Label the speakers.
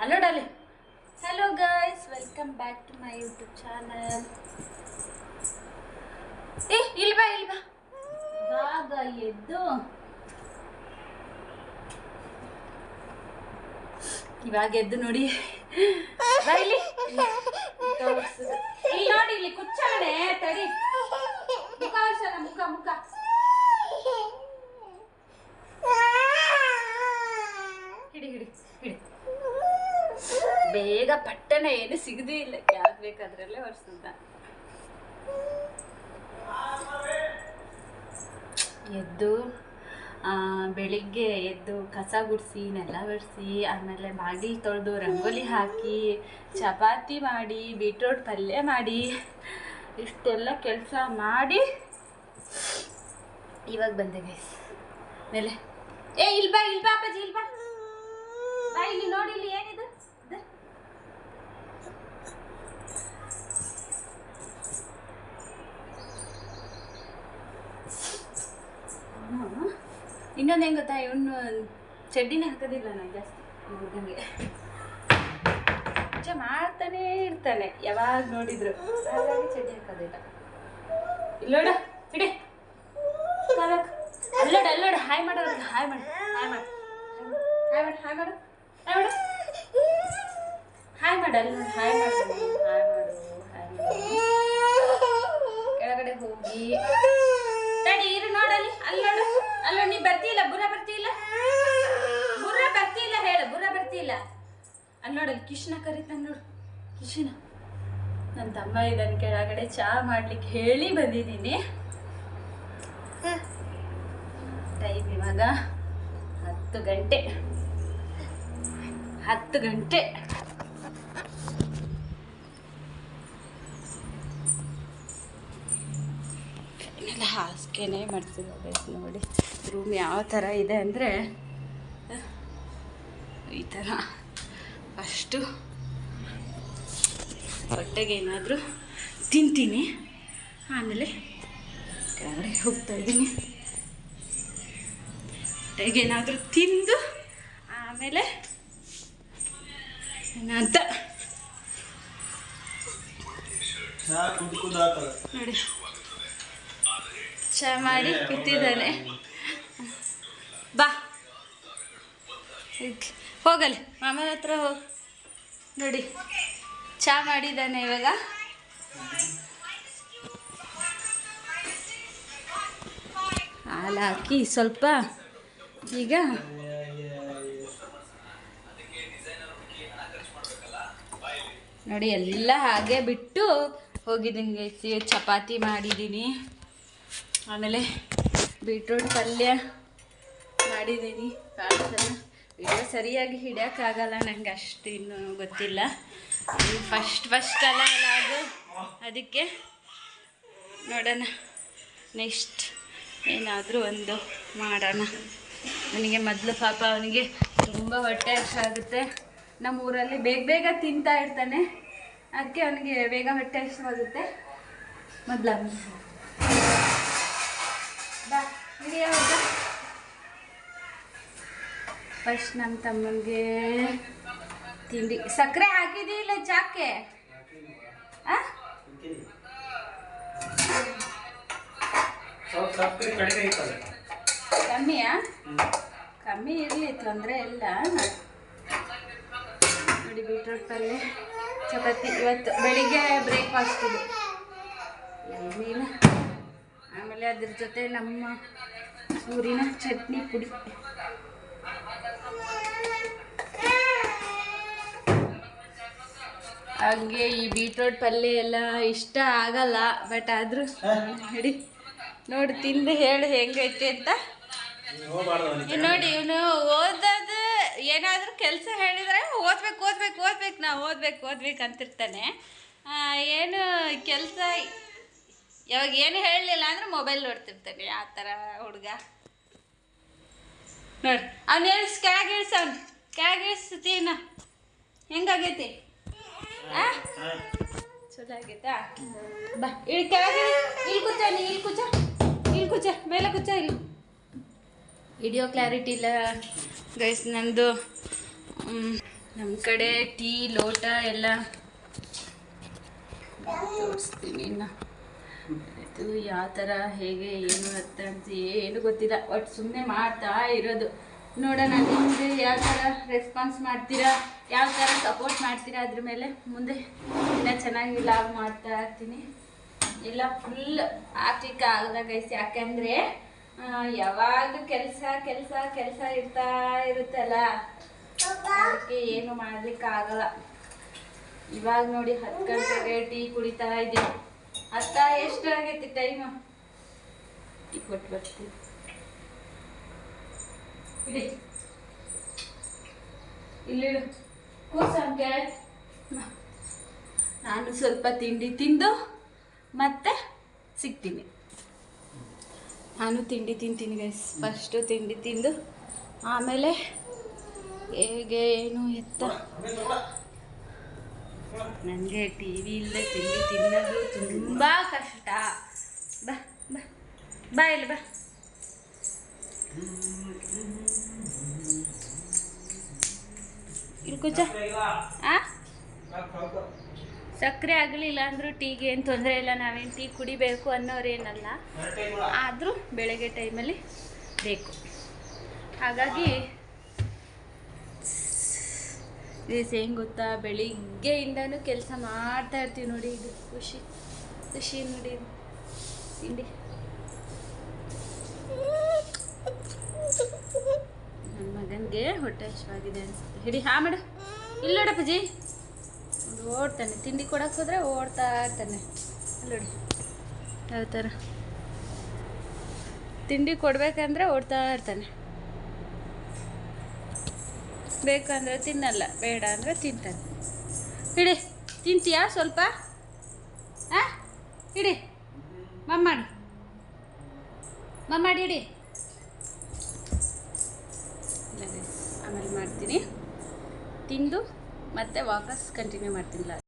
Speaker 1: ಅಲ್ಲೋಡಲ್ಲಿ. Hello guys, welcome back to my YouTube channel. ಇಲ್ವಾ ಇವಾಗ ಎದ್ದು ನೋಡಿ. ಇಲ್ಲಿ ನೋಡಿ, ಇಲ್ಲಿ ಕುಚ್ಚಣೆ ತಡಿ. ಮುಖ ವರ್ಷನ ಮುಖ ಹಿಡಿ ಬೇಗ ಪಟ್ಟಣ ಏನು ಸಿಗದೇ ಇಲ್ಲ. ಯಾವ್ದು ಬೇಕಾದ್ರಲ್ಲೇ ವರ್ಷದ ಎದ್ದು ಬೆಳಿಗ್ಗೆ ಎದ್ದು ಕಸ ಗುಡಿಸಿ ನೆಲ ಒರೆಸಿ ಆಮೇಲೆ ಮಾಡಿ ತೊಳೆದು ರಂಗೋಲಿ ಹಾಕಿ ಚಪಾತಿ ಮಾಡಿ ಬೀಟ್ರೋಟ್ ಪಲ್ಯ ಮಾಡಿ ಇಷ್ಟೆಲ್ಲ ಕೆಲಸ ಮಾಡಿ ಇವಾಗ ಬಂದೆ ಗೈಸ್ ಮೇಲೆ. ಇಲ್ಬಾ ಅಪ್ಪಾಜಿ, ಇಲ್ಬಾ ಬಾ. ಇಲ್ಲಿ ನೋಡಿ, ಇಲ್ಲಿ ಏನಿದು ಇನ್ನೊಂದು ಹೆಂಗೆ ಗೊತ್ತಾ, ಇವನು ಚಡ್ಡಿನೇ ಹಾಕೋದಿಲ್ಲ ನಾನು ಜಾಸ್ತಿ. ಹುಡುಗನಿಗೆ ಮಾಡ್ತಾನೆ ಇರ್ತಾನೆ ಯಾವಾಗ ನೋಡಿದ್ರು, ಹಾಗಾಗಿ ಚಡ್ಡಿ ಹಾಕೋದಿಲ್ಲ. ಇಲ್ಲೋಡ ಇಡಿ ಅಲ್ಲೋಡ ಹಾಯ್ ಮಾಡೋರಿಗೆ ಹಾಯ್ ಮಾಡು ಕೆಳಗಡೆ ಹೋಗಿ ತಡಿ ಇರು. ನೋಡಲ್ಲಿ ಅಲ್ಲೋಡು ನೀ ಬರ್ತಿಲ್ಲ. ಬುರ್ರ ಬರ್ತಿಲ್ಲ ಹೇಳು. ಬುರ್ರ ಬರ್ತಿಲ್ಲ. ಅಲ್ಲಿ ನೋಡಲ್ಲಿ ಕಿಶನ ಕರೀತಾನೆ ನೋಡು. ಕಿಶನ ನನ್ನ ತಮ್ಮ ಇದನ್ನು ಕೆಳಗಡೆ ಚಾ ಮಾಡ್ಲಿಕ್ಕೆ ಹೇಳಿ ಬಂದಿದ್ದೀನಿ. ಟೈಮ್ ಇವಾಗ 10 ಗಂಟೆ. ಎಲ್ಲ ಹಾಸಿಗೆನೇ ಮಾಡಿಸಿರ್ಬೇಕು ನೋಡಿ. ರೂಮ್ ಯಾವ ಥರ ಇದೆ ಅಂದರೆ ಈ ಥರ. ಫಸ್ಟು ಹೊಟ್ಟೆಗೆ ಏನಾದರೂ ತಿಂತೀನಿ, ಆಮೇಲೆ ಕೆಳಗಡೆ ಹೋಗ್ತಾಯಿದ್ದೀನಿ. ಹೊಟ್ಟೆಗೆ ಏನಾದರೂ ತಿಂದು ಆಮೇಲೆ ಏನಂತ ನೋಡಿ ಚಾ ಮಾಡಿ ಕೂತಿದ್ದಾನೆ. ಬಾ ಹೋಗಲಿ ಮಾಮನ ಹತ್ರ ಹೋಗಿ ನೋಡಿ. ಚಾ ಮಾಡಿದ್ದಾನೆ ಇವಾಗ. ಹಾಲು ಹಾಕಿ ಸ್ವಲ್ಪ ಈಗ ನೋಡಿ ಎಲ್ಲ ಹಾಗೆ ಬಿಟ್ಟು ಹೋಗಿದ್ದೀನಿ. ಚಪಾತಿ ಮಾಡಿದ್ದೀನಿ, ಆಮೇಲೆ ಬೀಟ್ರೂಟ್ ಪಲ್ಯ ಮಾಡಿದ್ದೀನಿ. ಕಾಣಿಸಲ್ಲ, ವಿಡಿಯೋ ಸರಿಯಾಗಿ ಹಿಡಿಯೋಕ್ಕಾಗಲ್ಲ ನನಗೆ, ಅಷ್ಟು ಇನ್ನೂ ಗೊತ್ತಿಲ್ಲ. ಫಸ್ಟ್ ಅಲ್ಲ ಅದು, ಅದಕ್ಕೆ ನೋಡೋಣ ನೆಕ್ಸ್ಟ್ ಏನಾದರೂ ಒಂದು ಮಾಡೋಣ. ನನಗೆ ಮೊದಲು ಪಾಪ ಅವನಿಗೆ ತುಂಬ ಹೊಟ್ಟೆ ಹಸಿವಾಗುತ್ತೆ. ನಮ್ಮ ಊರಲ್ಲಿ ಬೇಗ ತಿಂತಾ ಇರ್ತಾನೆ, ಅದಕ್ಕೆ ಅವನಿಗೆ ಬೇಗ ಹೊಟ್ಟೆ ಹಸಿವಾಗುತ್ತೆ. ಮೊದಲು ಬಾ ಹಿಡಿಯ ಫಸ್ಟ್ ನಮ್ಮ ತಮ್ಮನಿಗೆ ತಿಂಡಿ. ಸಕ್ಕರೆ ಹಾಕಿದಿ ಇಲ್ಲ ಚಾಕೆ? ಕಮ್ಮಿಯಾ? ಕಮ್ಮಿ ಇರಲಿ, ತೊಂದರೆ ಇಲ್ಲ. ನೋಡಿ ಬೀಟ್ರೋಟ್ ಪಲ್ಯ ಚಪಾತಿ ಇವತ್ತು ಬೆಳಿಗ್ಗೆ ಬ್ರೇಕ್ಫಾಸ್ಟ್ ಇದು ಏನಿಲ್ಲ. ಆಮೇಲೆ ಅದ್ರ ಜೊತೆ ನಮ್ಮ ಊರಿನ ಚಟ್ನಿ ಪುಡಿ. ಹಂಗೆ ಈ ಬೀಟ್ರೋಟ್ ಪಲ್ಯ ಎಲ್ಲ ಇಷ್ಟ ಆಗಲ್ಲ, ಬಟ್ ಆದರೂ ನೋಡಿ ತಿಂದು ಹೇಳು ಹೆಂಗೈತೆ ಅಂತ. ನೋಡಿ ಇವನು ಓದೋದು ಏನಾದರೂ ಕೆಲಸ ಹೇಳಿದರೆ ಓದ್ಬೇಕು ನಾವು ಓದ್ಬೇಕು ಅಂತಿರ್ತಾನೆ. ಏನು ಕೆಲಸ ಯಾವಾಗ ಏನು ಹೇಳಲಿಲ್ಲ ಅಂದರೆ ಮೊಬೈಲ್ ನೋಡ್ತಿರ್ತಾನೆ. ಆ ಥರ ಹುಡುಗ ನೋಡಿ. ಅವ್ನು ಹೇಳಿಸ್ ಕೆಳಗಿಳಿಸ, ಅವ್ನು ಕೆಳಗಿಳಿಸ್ತೀನ. ಹೆಂಗಾಗೈತಿ? ಚಲೋ ಆಗೈತಾ? ಬಾ ಇಲ್ಲಿ ಕೆಳಗೆ ಇಲ್ಲಿ ಕೂಚ ಮೇಲೆ ಕೂಚ. ಇಲ್ಲಿ ವಿಡಿಯೋ ಕ್ಲಾರಿಟಿ ಇಲ್ಲ ಗೈಸ್ ನಂದು. ನಮ್ಮ ಕಡೆ ಟೀ ಲೋಟ ಎಲ್ಲ ತೋರಿಸ್ತೀನಿ ಇನ್ನು. ಇದು ಯಾವ ಥರ ಹೇಗೆ ಏನು ಅಂತ ಏನು ಗೊತ್ತಿಲ್ಲ, ಒಟ್ಟು ಸುಮ್ಮನೆ ಮಾಡ್ತಾ ಇರೋದು. ನೋಡೋಣ ನಿಮಗೆ ಯಾವ ಥರ ರೆಸ್ಪಾನ್ಸ್ ಮಾಡ್ತೀರಾ, ಯಾವ ಥರ ಸಪೋರ್ಟ್ ಮಾಡ್ತೀರಾ, ಅದ್ರ ಮೇಲೆ ಮುಂದೆ ಇನ್ನೂ ಚೆನ್ನಾಗಿ ಲಾಗ್ ಮಾಡ್ತಾ ಇರ್ತೀನಿ. ಎಲ್ಲ ಫುಲ್ ಹಾಕ್ಲಿಕ್ಕೆ ಆಗಲ್ಲ ಗೈಸ್, ಯಾಕೆಂದರೆ ಯಾವಾಗಲೂ ಕೆಲಸ ಇರ್ತಾ ಇರುತ್ತಲ್ಲ, ಅದಕ್ಕೆ ಏನು ಮಾಡ್ಲಿಕ್ಕೆ ಆಗಲ್ಲ. ಇವಾಗ ನೋಡಿ 10 ಗಂಟೆಗೆ ಟೀ ಕುಡಿತಾ ಇದ್ದೀನಿ. ಅತ್ತ ಎಷ್ಟು ಆಗೈತಿ ಟೈಮು? ಟೀ ಕೊಟ್ಟು ಬರ್ತೀನಿ. ಇಲ್ಲಿ ಕೂಸಂಕೆ ನಾನು ಸ್ವಲ್ಪ ತಿಂಡಿ ತಿಂದು ಮತ್ತೆ ಸಿಗ್ತೀನಿ. ನಾನು ತಿಂಡಿ ತಿಂತೀನಿ ಗೈಸ್. ಫಸ್ಟು ತಿಂಡಿ ತಿಂದು ಆಮೇಲೆ ಹೇಗೆ ಏನು ಎತ್ತ. ನನಗೆ ಟಿ ವಿ ಇಲ್ಲದೆ ತಿಂಡಿ ತಿನ್ನೋದು ತುಂಬ ಕಷ್ಟ. ಬಾ ಬಾ ಬಾ ಇಲ್ಲಿ ಬಾ. ಇಳ್ಕುಚ ಸಕ್ಕರೆ ಆಗಲಿಲ್ಲ ಅಂದರೂ ಟೀಗೆ ಏನು ತೊಂದರೆ ಇಲ್ಲ, ನಾವೇನು ಟೀ ಕುಡಿಬೇಕು ಅನ್ನೋರೇನಲ್ಲ. ಆದರೂ ಬೆಳಗ್ಗೆ ಟೈಮಲ್ಲಿ ಬೇಕು. ಹಾಗಾಗಿ ಇದು ಹೆಂಗೆ ಗೊತ್ತಾ, ಬೆಳಿಗ್ಗೆಯಿಂದನೂ ಕೆಲಸ ಮಾಡ್ತಾ ಇರ್ತೀವಿ ನೋಡಿ. ಇದು ಖುಷಿ ನೋಡಿ ತಿಂಡಿ. ನನ್ನ ಮಗನಿಗೆ ಹೊಟ್ಟೆ ಹಸಿವಾಗಿದೆ ಅನಿಸುತ್ತೆ. ಹಿಡಿ ಮಾಡು. ಇಲ್ಲ ನೋಡಪ್ಪಜಿ, ಓಡ್ತಾನೆ. ತಿಂಡಿ ಕೊಡಕ್ಕೆ ಹೋದರೆ ಓಡ್ತಾ ಇರ್ತಾನೆ. ನೋಡಿ ಯಾವ ಥರ ತಿಂಡಿ ಕೊಡಬೇಕಂದ್ರೆ ಓಡ್ತಾ ಇರ್ತಾನೆ. ಬೇಕಂದ್ರೆ ತಿನ್ನಲ್ಲ, ಬೇಡ ಅಂದರೆ ತಿಂತಾನೆ. ಹಿಡಿ, ತಿಂತೀಯಾ ಸ್ವಲ್ಪ? ಹಿಡಿ, ಮಮ್ಮಾಡಿ ಹಿಡಿ. ಆಮೇಲೆ ಮಾಡ್ತೀನಿ, ತಿಂದು ಮತ್ತೆ ವಾಪಸ್ ಕಂಟಿನ್ಯೂ ಮಾಡ್ತೀನಿ.